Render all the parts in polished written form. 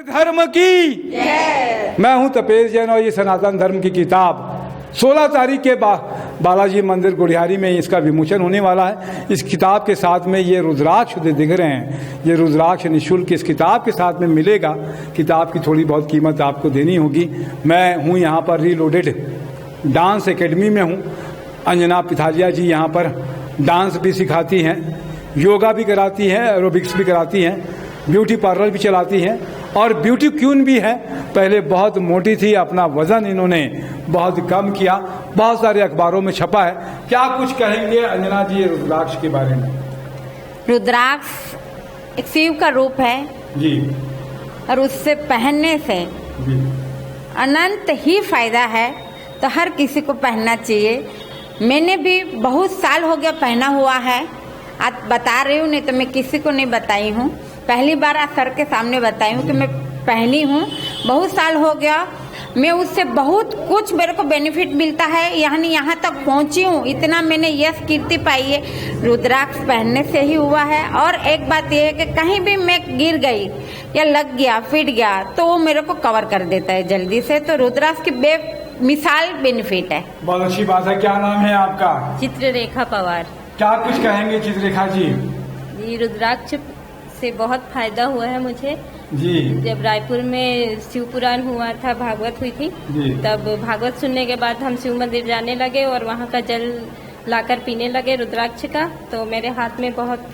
धर्म की मैं हूं तपेश जैन और ये सनातन धर्म की किताब 16 तारीख के बालाजी मंदिर गुढ़ियारी में इसका विमोचन होने वाला है। इस किताब के साथ में ये रुद्राक्ष दिख रहे हैं, ये रुद्राक्ष निःशुल्क इस किताब के साथ में मिलेगा। किताब की थोड़ी बहुत कीमत आपको देनी होगी। मैं हूं यहाँ पर रीलोडेड डांस एकेडमी में हूँ। अंजना पिथालिया जी यहाँ पर डांस भी सिखाती हैं, योगा भी कराती हैं, एरोबिक्स भी कराती हैं, ब्यूटी पार्लर भी चलाती हैं और ब्यूटी क्वीन भी है। पहले बहुत मोटी थी, अपना वजन इन्होंने बहुत कम किया, बहुत सारे अखबारों में छपा है। क्या कुछ कहेंगे अंजना जी रुद्राक्ष के बारे में? रुद्राक्ष एक शिव का रूप है जी, और उससे पहनने से जी, अनंत ही फायदा है, तो हर किसी को पहनना चाहिए। मैंने भी बहुत साल हो गया पहना हुआ है, आज बता रही हूँ, नहीं तो मैं किसी को नहीं बताई हूँ। पहली बार आज सर के सामने बताई हूँ कि मैं पहनी हूँ। बहुत साल हो गया, मैं उससे बहुत कुछ मेरे को बेनिफिट मिलता है। यहाँ तक पहुँची हूँ, इतना मैंने यश कीर्ति पाई है रुद्राक्ष पहनने से ही हुआ है। और एक बात यह है कि कहीं भी मैं गिर गई या लग गया, फिट गया, तो वो मेरे को कवर कर देता है जल्दी से। तो रुद्राक्ष की बेमिसाल बेनिफिट है। बहुत अच्छी बात है। क्या नाम है आपका? चित्ररेखा पवार। क्या कुछ कहेंगे चित्ररेखा जी? जी, रुद्राक्ष से बहुत फायदा हुआ है मुझे जी। जब रायपुर में शिव पुराण हुआ था, भागवत हुई थी जी। तब भागवत सुनने के बाद हम शिव मंदिर जाने लगे और वहाँ का जल लाकर पीने लगे रुद्राक्ष का। तो मेरे हाथ में बहुत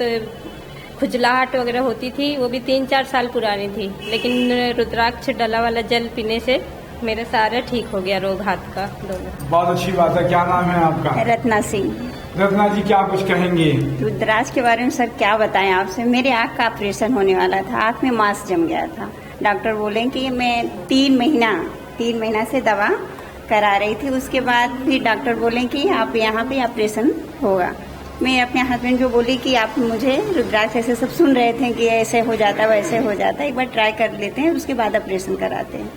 खुजलाहट वगैरह होती थी, वो भी 3-4 साल पुरानी थी, लेकिन रुद्राक्ष डला वाला जल पीने से मेरे सारा ठीक हो गया, रोग हाथ का दोनों। बहुत अच्छी बात है। क्या नाम है आपका? रत्ना सिंह। रत्ना जी क्या कुछ कहेंगे? रुद्राक्ष के बारे में सर क्या बताएं आपसे। मेरे आँख का ऑपरेशन होने वाला था, आँख में मांस जम गया था। डॉक्टर बोले कि मैं 3 महीना से दवा करा रही थी। उसके बाद फिर डॉक्टर बोले कि आप यहाँ पे ऑपरेशन होगा। मैं अपने हस्बैंड को बोली कि आप मुझे रुद्राक्ष ऐसे सब सुन रहे थे कि ऐसे हो जाता है वैसे हो जाता है, एक बार ट्राई कर लेते हैं, उसके बाद ऑपरेशन कराते हैं।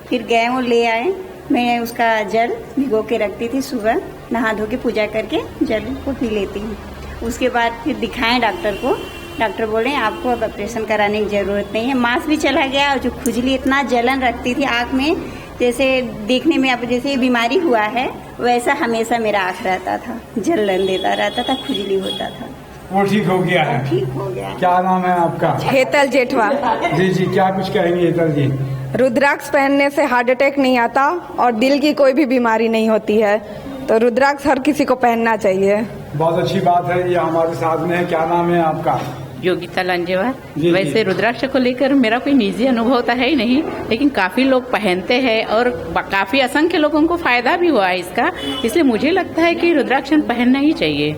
फिर गए, वो ले आए। मैं उसका जल भिगो के रखती थी, सुबह नहा धो के पूजा करके जल को पी लेती हूँ। उसके बाद फिर दिखाएं डॉक्टर को। डॉक्टर बोले आपको अब ऑपरेशन कराने की जरूरत नहीं है। मांस भी चला गया और जो खुजली इतना जलन रखती थी आँख में, जैसे देखने में अब जैसे बीमारी हुआ है वैसा हमेशा मेरा आँख रहता था, जलन देता रहता था, खुजली होता था। वो ठीक हो गया है? ठीक हो गया। क्या नाम है आपका? हेतल जेठवा। जी जी, क्या कुछ कहेंगे हेतल जी? रुद्राक्ष पहनने से हार्ट अटैक नहीं आता और दिल की कोई भी बीमारी नहीं होती है, तो रुद्राक्ष हर किसी को पहनना चाहिए। बहुत अच्छी बात है। ये हमारे साथ में है। क्या नाम है आपका? योगिता लांजेवार। जी, वैसे जी। रुद्राक्ष को लेकर मेरा कोई निजी अनुभव तो है ही नहीं, लेकिन काफी लोग पहनते हैं और काफी असंख्य लोगों को फायदा भी हुआ है इसका, इसलिए मुझे लगता है कि रुद्राक्ष पहनना ही चाहिए।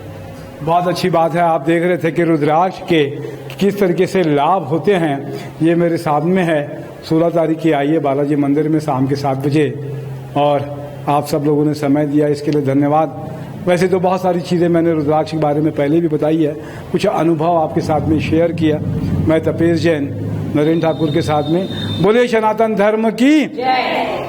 बहुत अच्छी बात है। आप देख रहे थे कि रुद्राक्ष के किस तरीके से लाभ होते हैं। ये मेरे सामने है। 16 तारीख की आइए बालाजी मंदिर में शाम के 7 बजे, और आप सब लोगों ने समय दिया, इसके लिए धन्यवाद। वैसे तो बहुत सारी चीज़ें मैंने रुद्राक्ष के बारे में पहले भी बताई है, कुछ अनुभव आपके साथ में शेयर किया। मैं तपेश जैन नरेंद्र ठाकुर के साथ में। बोले सनातन धर्म की जय।